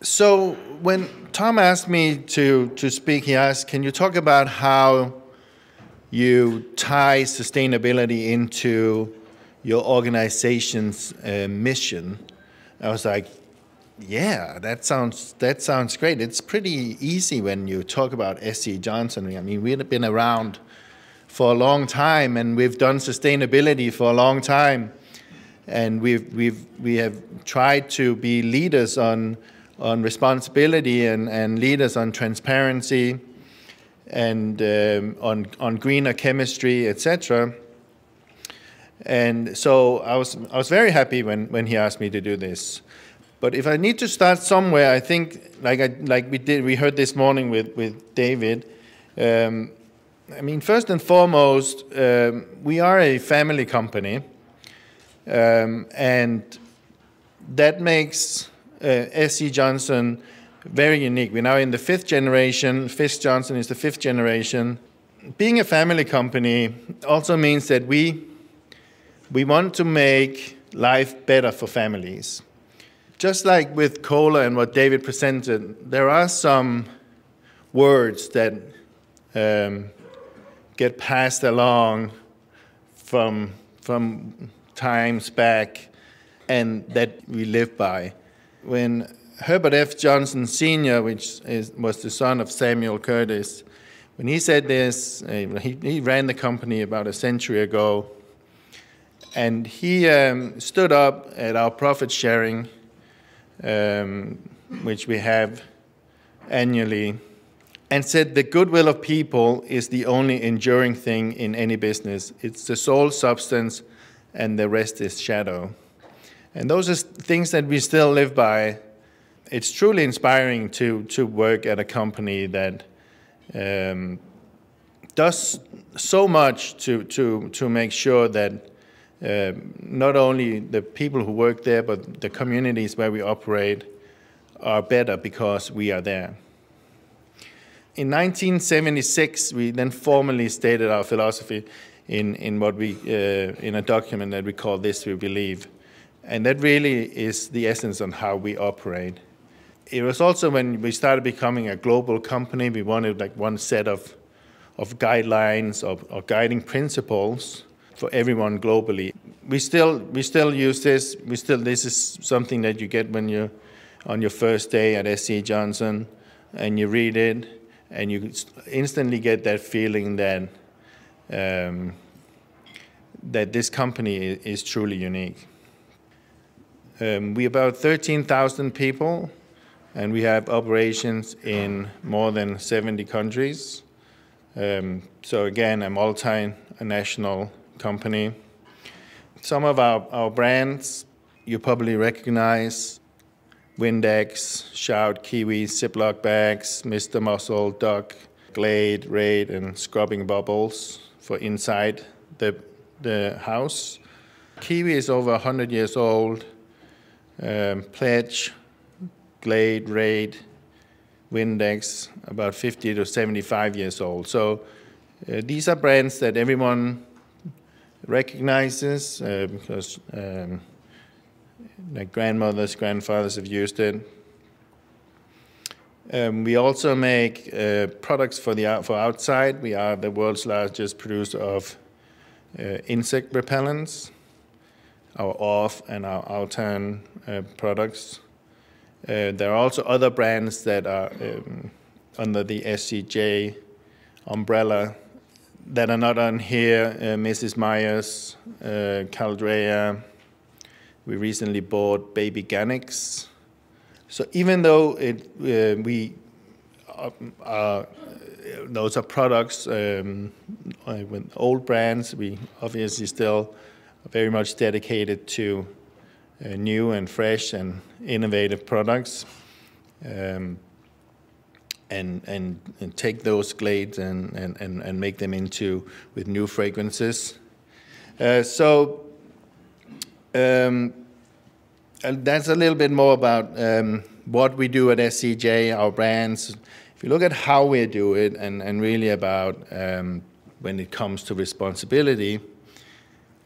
So when Tom asked me to speak, he asked, can you talk about how you tie sustainability into your organization's mission? I was like, yeah, that sounds great. It's pretty easy when you talk about SC Johnson. I mean, we've been around for a long time, and we've done sustainability for a long time, and we have tried to be leaders on responsibility and leaders on transparency and on greener chemistry, etc. And so I was very happy when he asked me to do this. But if I need to start somewhere, I think like we heard this morning with David. I mean, first and foremost, we are a family company, and that makes SC Johnson very unique. We're now in the fifth generation. Fisk Johnson is the fifth generation. Being a family company also means that we want to make life better for families. Just like with Kohler and what David presented, there are some words that get passed along from times back and that we live by. When Herbert F. Johnson Sr., was the son of Samuel Curtis, when he said this, he ran the company about a century ago, and he stood up at our profit sharing, which we have annually, and said the goodwill of people is the only enduring thing in any business. It's the sole substance, and the rest is shadow. And those are things that we still live by. It's truly inspiring to work at a company that does so much to make sure that not only the people who work there, but the communities where we operate are better because we are there. In 1976, we then formally stated our philosophy in what we in a document that we call This We Believe, and that really is the essence on how we operate. It was also when we started becoming a global company, we wanted like one set of guidelines or guiding principles for everyone globally. We still use this. This is something that you get when you're on your first day at SC Johnson, and you read it, and you instantly get that feeling that that this company is truly unique. We're about 13,000 people, and we have operations in more than 70 countries. So again, a multinational company. Some of our brands you probably recognize: Windex, Shout, Kiwi, Ziploc bags, Mr. Muscle, Duck, Glade, Raid, and scrubbing bubbles for inside the house. Kiwi is over 100 years old. Pledge, Glade, Raid, Windex, about 50 to 75 years old. So these are brands that everyone recognizes because their grandmothers, grandfathers have used it. We also make products for outside. We are the world's largest producer of insect repellents, our off and our outturn products. There are also other brands that are under the SCJ umbrella that are not on here. Mrs. Myers, Caldrea. We recently bought Baby Ganix. So even though those are products with old brands, we obviously still are very much dedicated to new and fresh and innovative products, and take those glades and make them with new fragrances. That's a little bit more about what we do at SCJ, our brands. If you look at how we do it, and really about when it comes to responsibility,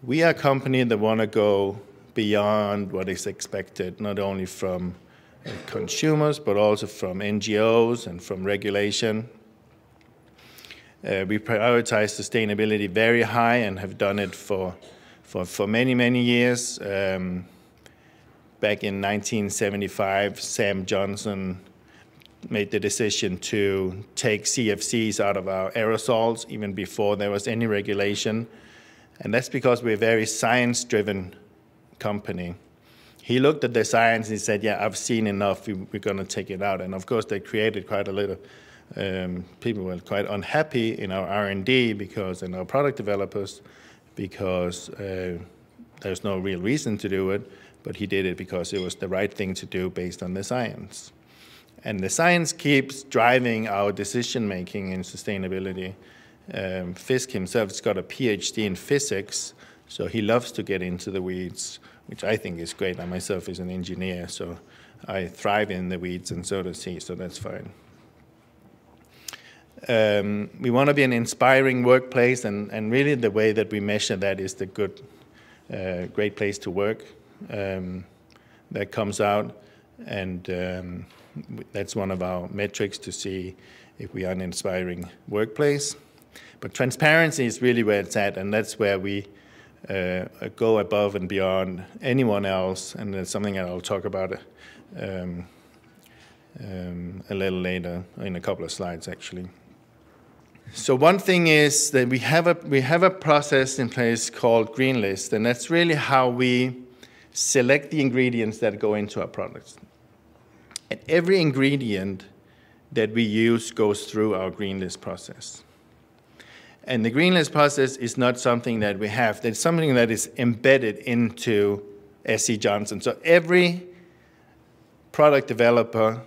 we are a company that want to go beyond what is expected, not only from consumers, but also from NGOs and from regulation. We prioritize sustainability very high and have done it for many, many years. Back in 1975, Sam Johnson made the decision to take CFCs out of our aerosols, even before there was any regulation. And that's because we're a very science-driven company. He looked at the science and he said, yeah, I've seen enough, we're going to take it out. And of course, they created quite a little, people were quite unhappy in our R&D and our product developers, because there's no real reason to do it, but he did it because it was the right thing to do based on the science. And the science keeps driving our decision-making in sustainability. Fisk himself has got a PhD in physics, so he loves to get into the weeds, which I think is great. I myself is an engineer, so I thrive in the weeds, and so does he, so that's fine. We want to be an inspiring workplace, and really the way that we measure that is the good, great place to work that comes out, and that's one of our metrics to see if we are an inspiring workplace. But transparency is really where it's at, and that's where we go above and beyond anyone else, and that's something that I'll talk about a little later, in a couple of slides actually. So one thing is that we have a process in place called Green List, and that's really how we select the ingredients that go into our products. And every ingredient that we use goes through our Green List process. And the Green List process is not something that we have, it's something that is embedded into SC Johnson. So every product developer,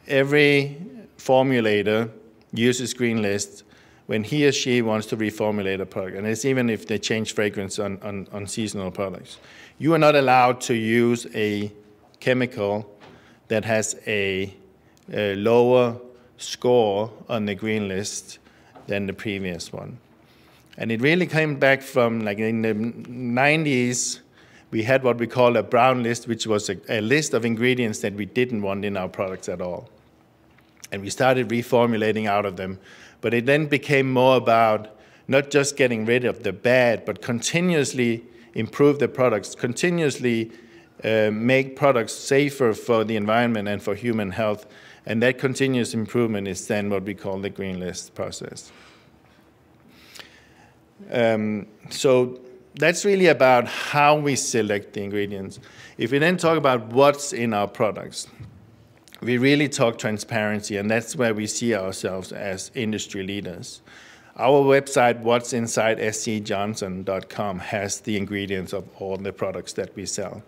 every formulator uses Green List when he or she wants to reformulate a product. And it's even if they change fragrance on seasonal products. You are not allowed to use a chemical that has a lower score on the Green List than the previous one. And it really came back from, like in the 90s, we had what we call a brown list, which was a list of ingredients that we didn't want in our products at all. And we started reformulating out of them. But it then became more about not just getting rid of the bad, but continuously improve the products, continuously make products safer for the environment and for human health. And that continuous improvement is then what we call the Green List process. So that's really about how we select the ingredients. If we then talk about what's in our products, we really talk transparency, and that's where we see ourselves as industry leaders. Our website, what'sinsidescjohnson.com, has the ingredients of all the products that we sell.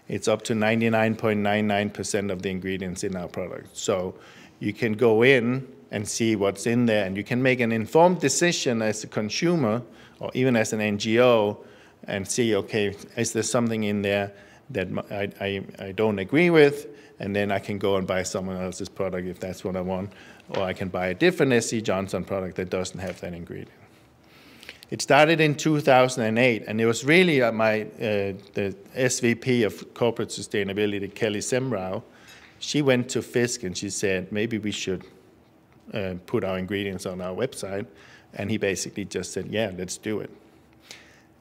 It's up to 99.99% of the ingredients in our product. So you can go in and see what's in there, and you can make an informed decision as a consumer or even as an NGO and see, okay, is there something in there that I don't agree with? And then I can go and buy someone else's product if that's what I want. Or I can buy a different SC Johnson product that doesn't have that ingredient. It started in 2008, and it was really the SVP of Corporate Sustainability, Kelly Semrau. She went to Fisk and she said, maybe we should put our ingredients on our website. And he basically just said, yeah, let's do it.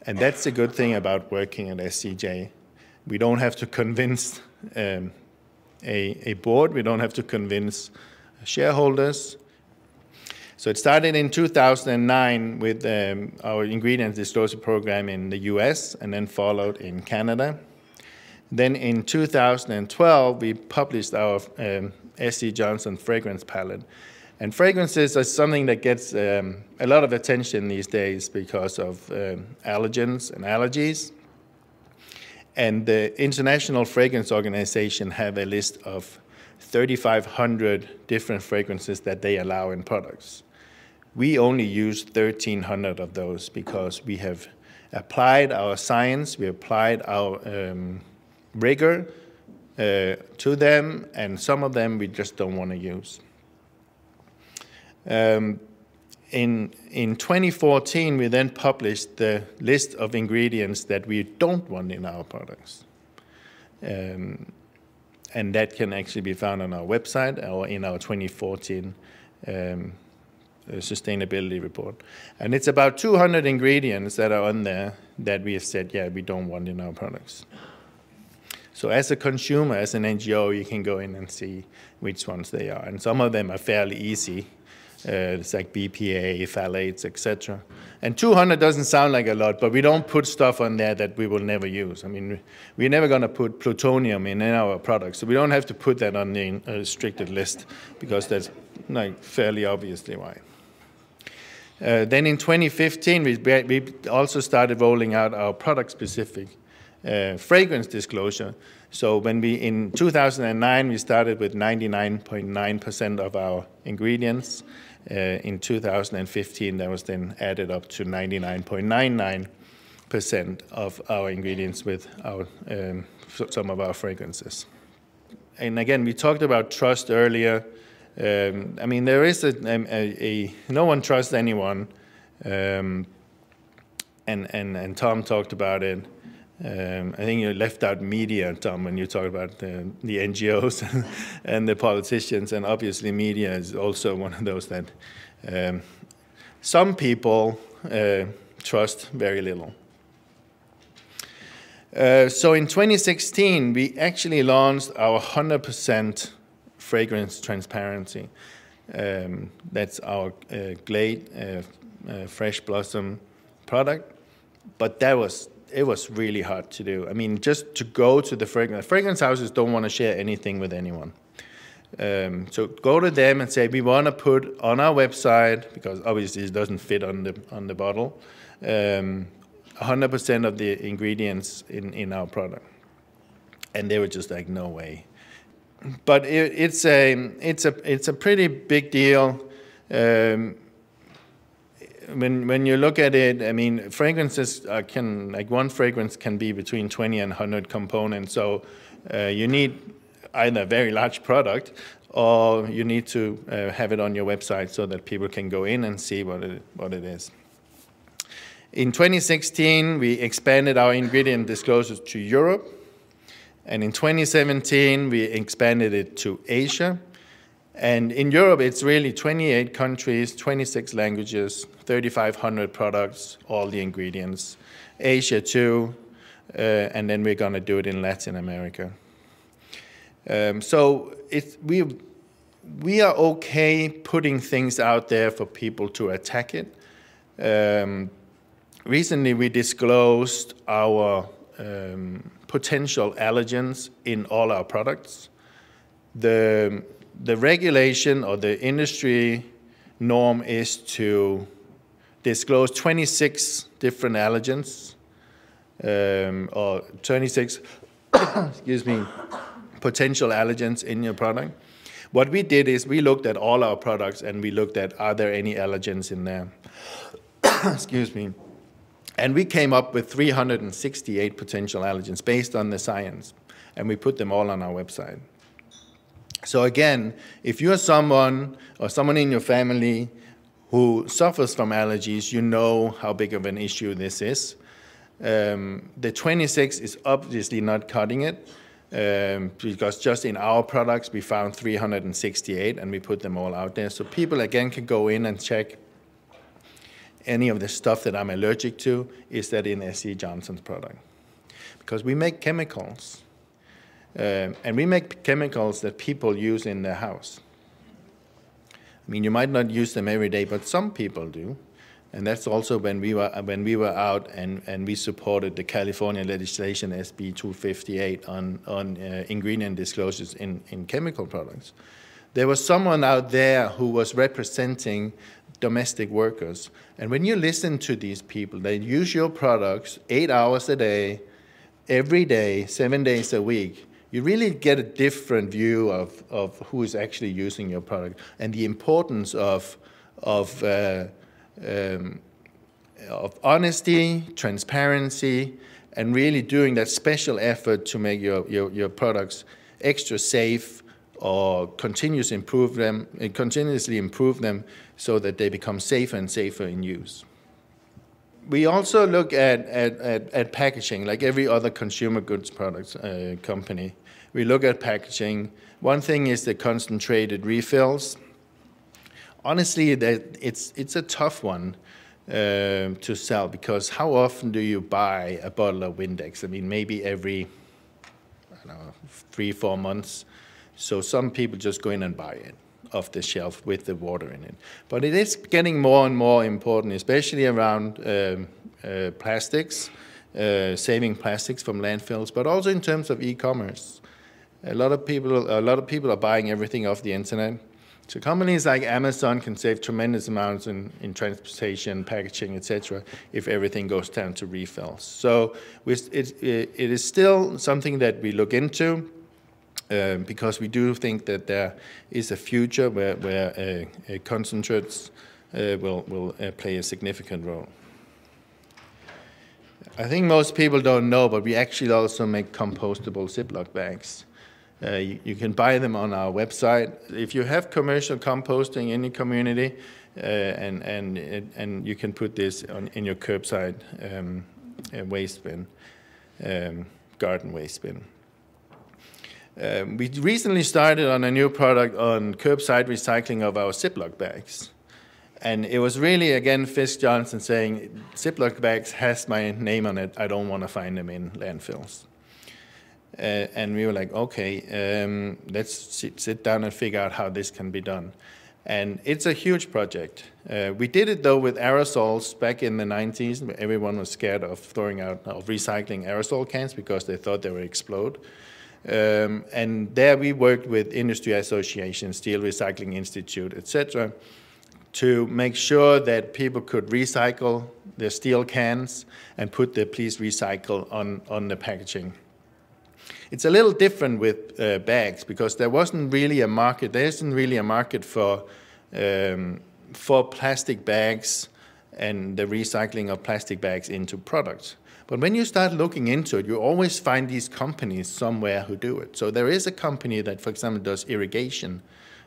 And that's the good thing about working at SCJ. We don't have to convince a board. We don't have to convince shareholders. So it started in 2009 with our ingredient disclosure program in the US, and then followed in Canada. Then in 2012, we published our SC Johnson fragrance palette. And fragrances are something that gets a lot of attention these days because of allergens and allergies. And the International Fragrance Organization have a list of 3,500 different fragrances that they allow in products. We only use 1,300 of those because we have applied our science, we applied our rigor to them, and some of them we just don't want to use. In 2014, we then published the list of ingredients that we don't want in our products. And that can actually be found on our website or in our 2014 sustainability report. And it's about 200 ingredients that are on there that we have said, yeah, we don't want in our products. So as a consumer, as an NGO, you can go in and see which ones they are. And some of them are fairly easy. It's like BPA, phthalates, etc. And 200 doesn't sound like a lot, but we don't put stuff on there that we will never use. I mean, we're never going to put plutonium in our products, so we don't have to put that on the restricted list, because that's like fairly obviously why. Then in 2015, we also started rolling out our product-specific fragrance disclosure. So when in 2009, we started with 99.9% of our ingredients. In 2015, that was then added up to 99.99% of our ingredients with some of our fragrances. And again, we talked about trust earlier. I mean, there is no one trusts anyone, and Tom talked about it. I think you left out media, Tom, when you talk about the NGOs and the politicians, and obviously media is also one of those that some people trust very little. So in 2016, we actually launched our 100% fragrance transparency. That's our Glade Fresh Blossom product, but it was really hard to do. I mean, just to go to the fragrance houses don't want to share anything with anyone. So go to them and say, we want to put on our website, because obviously it doesn't fit on the bottle, 100% of the ingredients in our product. And they were just like, no way. But it's a pretty big deal. When you look at it, I mean, fragrances one fragrance can be between 20 and 100 components. So you need either a very large product, or you need to have it on your website so that people can go in and see what it is. In 2016, we expanded our ingredient disclosures to Europe. And in 2017, we expanded it to Asia. And in Europe, it's really 28 countries, 26 languages, 3,500 products, all the ingredients. Asia too, and then we're going to do it in Latin America. So we are okay putting things out there for people to attack it. Recently, we disclosed our potential allergens in all our products. The regulation or the industry norm is to disclose 26 different allergens, or 26 excuse me, potential allergens in your product. What we did is we looked at all our products and we looked at, are there any allergens in there? Excuse me. And we came up with 368 potential allergens based on the science, and we put them all on our website. So again, if you're someone or someone in your family who suffers from allergies, you know how big of an issue this is. The 26 is obviously not cutting it, because just in our products we found 368 and we put them all out there. So people again can go in and check any of the stuff that I'm allergic to, is that in S.C. Johnson's product. Because we make chemicals. And we make chemicals that people use in their house. I mean, you might not use them every day, but some people do. And that's also when we were out and we supported the California legislation SB 258 on ingredient disclosures in chemical products. There was someone out there who was representing domestic workers. And when you listen to these people, they use your products 8 hours a day, every day, 7 days a week. You really get a different view of who is actually using your product and the importance of honesty, transparency, and really doing that special effort to make your products extra safe, or continuously improve them so that they become safer and safer in use. We also look at packaging, like every other consumer goods products company. We look at packaging. One thing is the concentrated refills. Honestly, it's a tough one to sell, because how often do you buy a bottle of Windex? I mean, maybe every, I don't know, 3-4 months. So some people just go in and buy it off the shelf with the water in it. But it is getting more and more important, especially around plastics, saving plastics from landfills, but also in terms of e-commerce. A lot of people are buying everything off the internet. So companies like Amazon can save tremendous amounts in transportation, packaging, etc., if everything goes down to refills. So it is still something that we look into, because we do think that there is a future where concentrates will play a significant role. I think most people don't know, but we actually also make compostable Ziploc bags. You can buy them on our website. If you have commercial composting in your community, and you can put this in your curbside waste bin, garden waste bin. We recently started on a new product on curbside recycling of our Ziploc bags. And it was really, again, Fisk Johnson saying, Ziploc bags has my name on it, I don't want to find them in landfills. And we were like, okay, let's sit down and figure out how this can be done. And it's a huge project. We did it, though, with aerosols back in the 90s. Everyone was scared of recycling aerosol cans because they thought they would explode. And there we worked with industry associations, Steel Recycling Institute, etc., to make sure that people could recycle their steel cans and put the please recycle on the packaging. It's a little different with bags, because there wasn't really a market. There isn't really a market for plastic bags and the recycling of plastic bags into products. But when you start looking into it, you always find these companies somewhere who do it. So there is a company that, for example, does irrigation,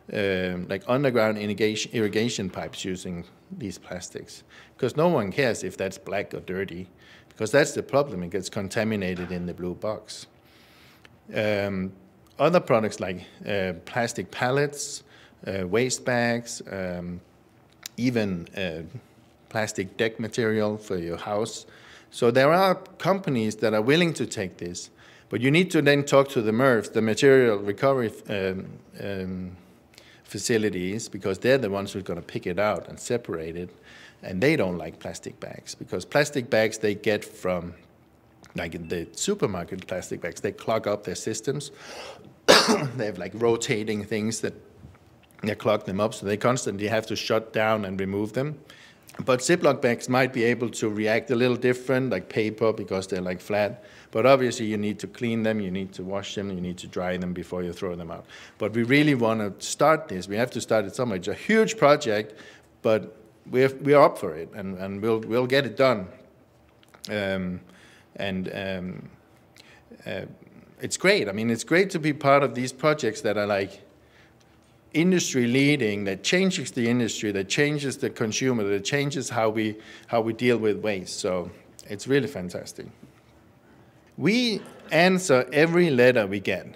like underground irrigation pipes using these plastics, because no one cares if that's black or dirty, because that's the problem. It gets contaminated in the blue box. Other products like plastic pallets, waste bags, even plastic deck material for your house. So there are companies that are willing to take this, but you need to then talk to the MRFs, the material recovery facilities, because they're the ones who are going to pick it out and separate it, and they don't like plastic bags, because plastic bags they get from, like in the supermarket plastic bags, they clog up their systems. They have like rotating things that they clog them up, so they constantly have to shut down and remove them. But Ziploc bags might be able to react a little different, like paper, because they're like flat. But obviously you need to clean them, you need to wash them, you need to dry them before you throw them out. But we really want to start this. We have to start it somewhere. It's a huge project, but we're up for it, and we'll get it done. It's great. I mean, it's great to be part of these projects that are like industry leading, that changes the industry, that changes the consumer, that changes how we deal with waste. So it's really fantastic. We answer every letter we get.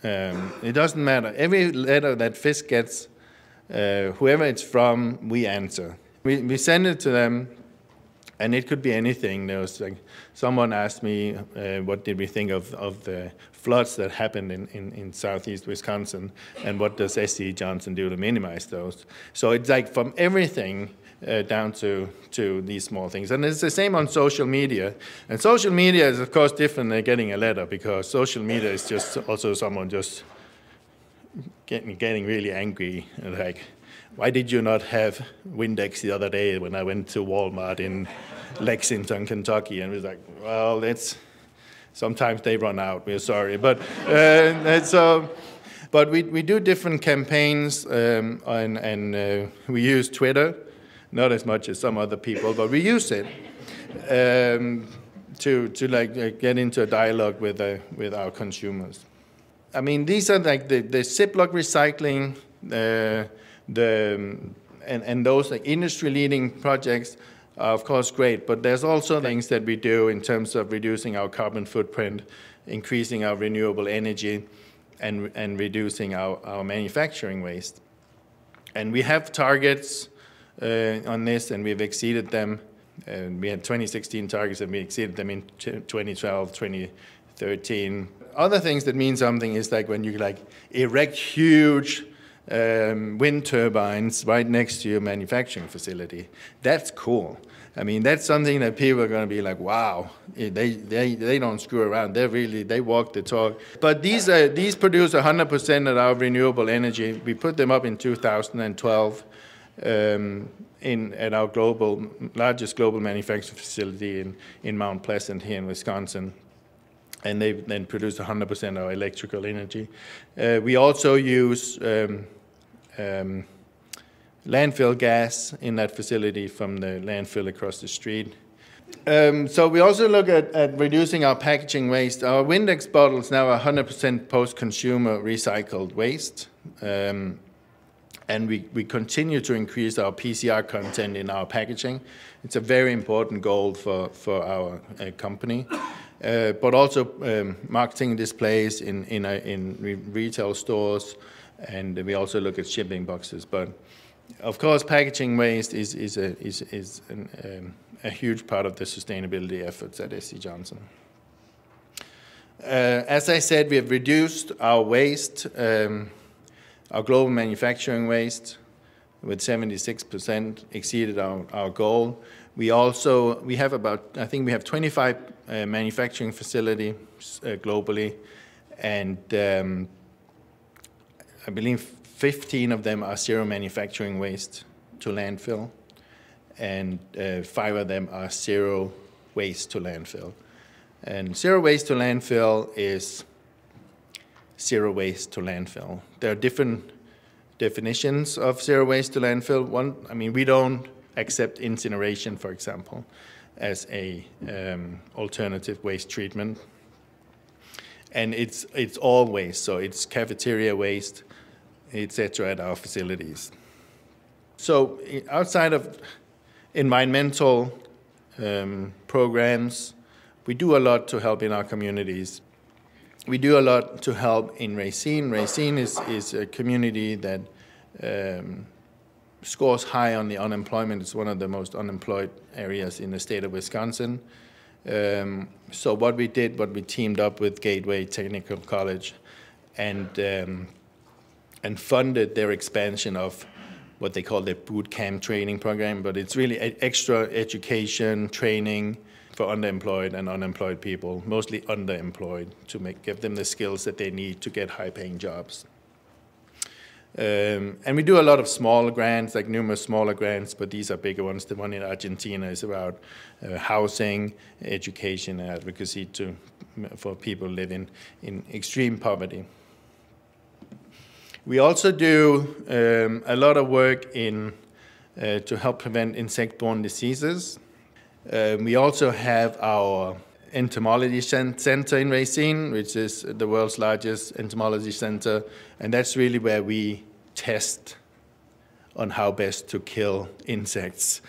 It doesn't matter. Every letter that Fisk gets, whoever it's from, we answer. We send it to them. And it could be anything. There was like, someone asked me, what did we think of the floods that happened in southeast Wisconsin, and what does S.C. Johnson do to minimize those? So it's like from everything down to these small things. And it's the same on social media. And social media is, of course, different than getting a letter, because social media is just also someone just getting really angry, like, why did you not have Windex the other day when I went to Walmart in Lexington, Kentucky? And it was like, well, sometimes they run out, we're sorry. But but we do different campaigns, and we use Twitter, not as much as some other people, but we use it to like get into a dialogue with our consumers. I mean, these are like the Ziploc recycling, and those like industry-leading projects are, of course, great, but there's also things that we do in terms of reducing our carbon footprint increasing our renewable energy and reducing our manufacturing waste. And we have targets on this, and we've exceeded them. We had 2016 targets, and we exceeded them in 2012, 2013. Other things that mean something is like when you erect huge wind turbines right next to your manufacturing facility. That's cool. I mean, that's something that people are going to be like, wow, they don't screw around. They walk the talk. But these produce 100% of our renewable energy. We put them up in 2012 at our largest global manufacturing facility in Mount Pleasant here in Wisconsin. And they then produce 100% of our electrical energy. We also use landfill gas in that facility from the landfill across the street. So we also look at reducing our packaging waste. Our Windex bottles now are 100% post-consumer recycled waste. And we continue to increase our PCR content in our packaging. It's a very important goal for our company. But also marketing displays in retail stores, and we also look at shipping boxes. But of course, packaging waste is a huge part of the sustainability efforts at SC Johnson. As I said, we have reduced our waste, our global manufacturing waste, with 76%, exceeded our goal. We have I think we have 25 manufacturing facilities globally, and I believe 15 of them are zero manufacturing waste to landfill, and 5 of them are zero waste to landfill. And zero waste to landfill is zero waste to landfill. There are different definitions of zero waste to landfill. We don't accept incineration, for example, as a alternative waste treatment. And it's all waste, so it's cafeteria waste, etc. at our facilities. So outside of environmental programs, we do a lot to help in our communities. We do a lot to help in Racine. Racine is a community that scores high on the unemployment. It's one of the most unemployed areas in the state of Wisconsin. So what we teamed up with Gateway Technical College and funded their expansion of what they call their boot camp training program, but it's really extra education training for underemployed and unemployed people, mostly underemployed, to give them the skills that they need to get high-paying jobs. And we do a lot of small grants, like numerous smaller grants, but these are bigger ones. The one in Argentina is about housing, education, and advocacy for people living in extreme poverty. We also do a lot of work to help prevent insect-borne diseases. We also have our entomology center in Racine, which is the world's largest entomology center, and that's really where we test on how best to kill insects.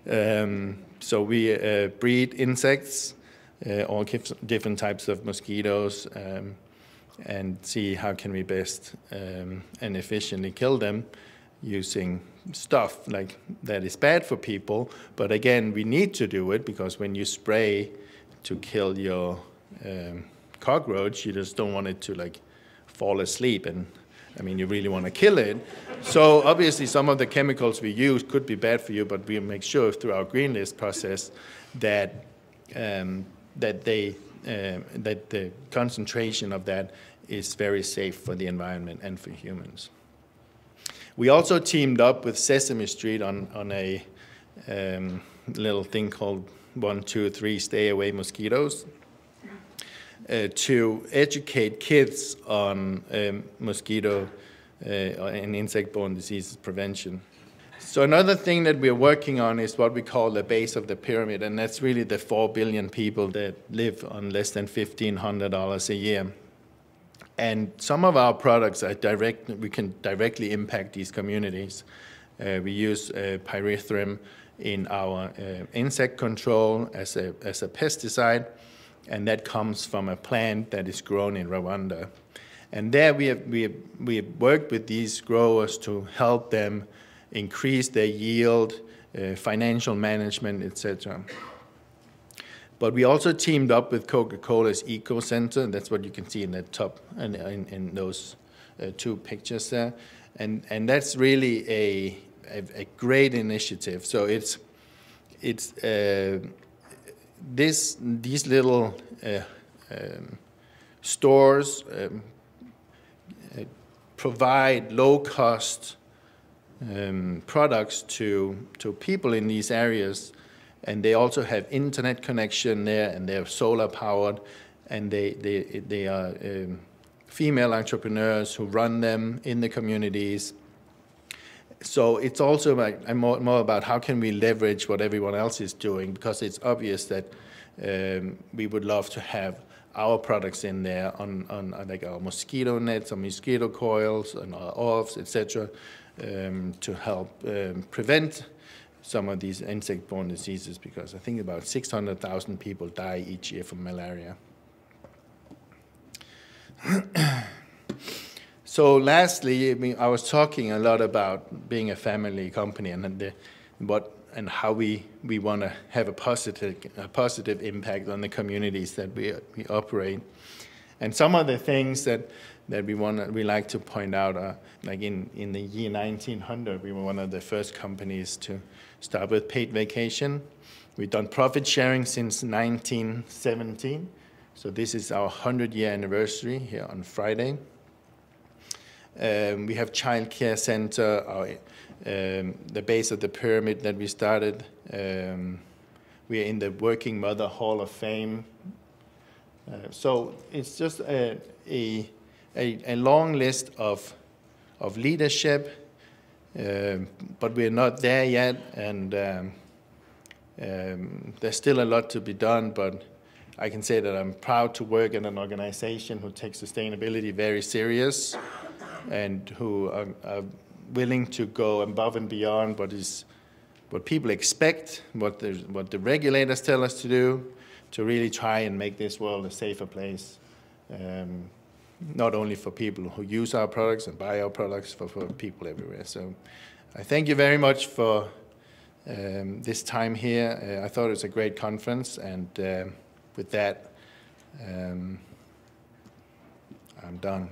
So we breed insects, all different types of mosquitoes, and see how can we best and efficiently kill them using stuff like that is bad for people. But again, we need to do it because when you spray to kill your cockroach, you just don't want it to fall asleep, and you really want to kill it. So obviously some of the chemicals we use could be bad for you, but we make sure through our green list process that the concentration of that is very safe for the environment and for humans. We also teamed up with Sesame Street on a little thing called 1, 2, 3 Stay Away Mosquitoes to educate kids on mosquito and insect-borne diseases prevention. So another thing that we're working on is what we call the base of the pyramid, and that's really the 4 billion people that live on less than $1,500 a year. And some of our products are we can directly impact these communities. We use pyrethrum in our insect control as a pesticide, and that comes from a plant that is grown in Rwanda. And there we have worked with these growers to help them increase their yield, financial management, etc. But we also teamed up with Coca-Cola's Eco Center. That's what you can see in the top, in those two pictures there. And that's really a great initiative. So these little stores provide low-cost products to people in these areas, and they also have internet connection there, and they're solar powered, and they are female entrepreneurs who run them in the communities. So it's also more about how can we leverage what everyone else is doing, because it's obvious that we would love to have our products in there on like our mosquito nets, or mosquito coils, and our oils, etc., to help prevent some of these insect-borne diseases, because I think about 600,000 people die each year from malaria. So lastly, I was talking a lot about being a family company and how we want to have a positive impact on the communities that we operate. And some of the things that we like to point out are, like in the year 1900, we were one of the first companies to start with paid vacation. We've done profit sharing since 1917. So this is our 100-year anniversary here on Friday. We have child care center, the base of the pyramid that we started. We are in the Working Mother Hall of Fame. So it's just a long list of leadership, but we're not there yet, and there's still a lot to be done, but I can say that I'm proud to work in an organization who takes sustainability very serious and who are willing to go above and beyond what people expect, what the regulators tell us to do, to really try and make this world a safer place, not only for people who use our products and buy our products, for people everywhere. So I thank you very much for this time here. I thought it was a great conference, and with that, I'm done.